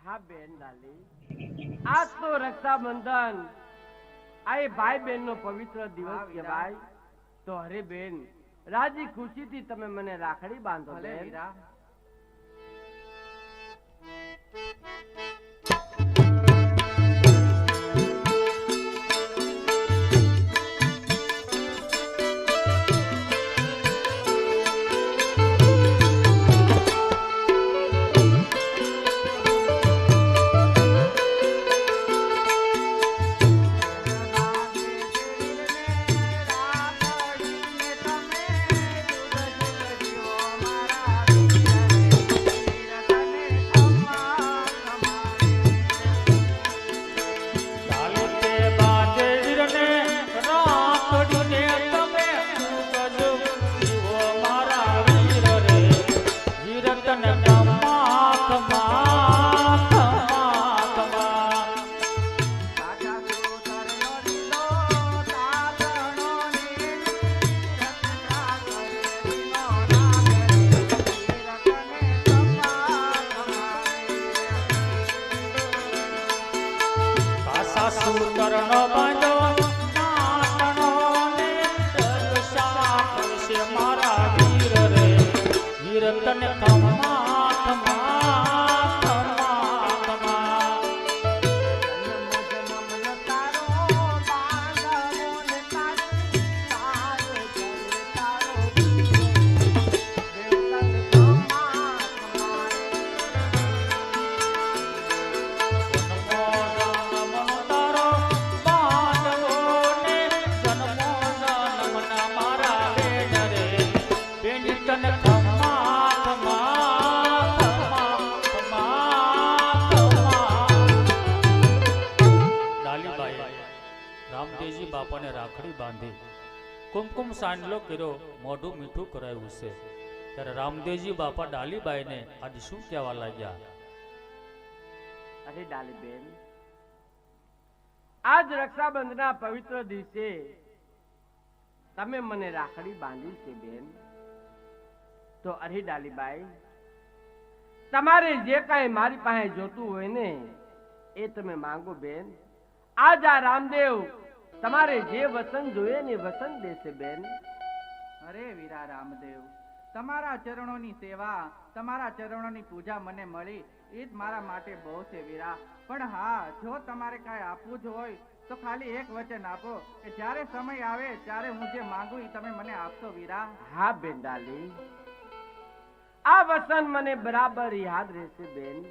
હા બેન ડાલી, આજ તો રક્ષાબંધન, આ એ ભાઈ બહેન નો પવિત્ર દિવસ કહેવાય. તો અરે બેન, રાજી ખુશીથી તમે મને રાખડી બાંધો બેન. રામદેવજી બાપાને રાખડી બાંધી કુમકુમ સાંડલો કર્યો, મોઢું મીઠું કરાયું છે. ત્યારે રામદેવજી બાપા ડાલીબાઈને આજે શું કહેવા લાગ્યા? અરે ડાલીબેન, આજ રક્ષાબંધનના પવિત્ર દિવસે તમે મને રાખડી બાંધી છે બેન. તો અરે ડાલીબાઈ, તમારે જે કાંઈ મારી પાસે જોતું હોય ને એ તમે માંગો બેન. આજ આ રામદેવ તમારે જે વસન જોઈએ ને વસન દેશે બેન. અરે વીરા રામદેવ, તમારા ચરણોની સેવા, તમારા ચરણોની પૂજા મને મળી એ જ મારા માટે બહુ છે વીરા. પણ હા, જો તમારે કાંઈ આપવું જ હોય તો ખાલી એક વચન આપો કે જ્યારે સમય આવે ત્યારે હું જે માંગુ એ તમે મને આપશો વીરા. હા બેન ડાલી, આ વસન મને બરાબર યાદ રહેશે બેન.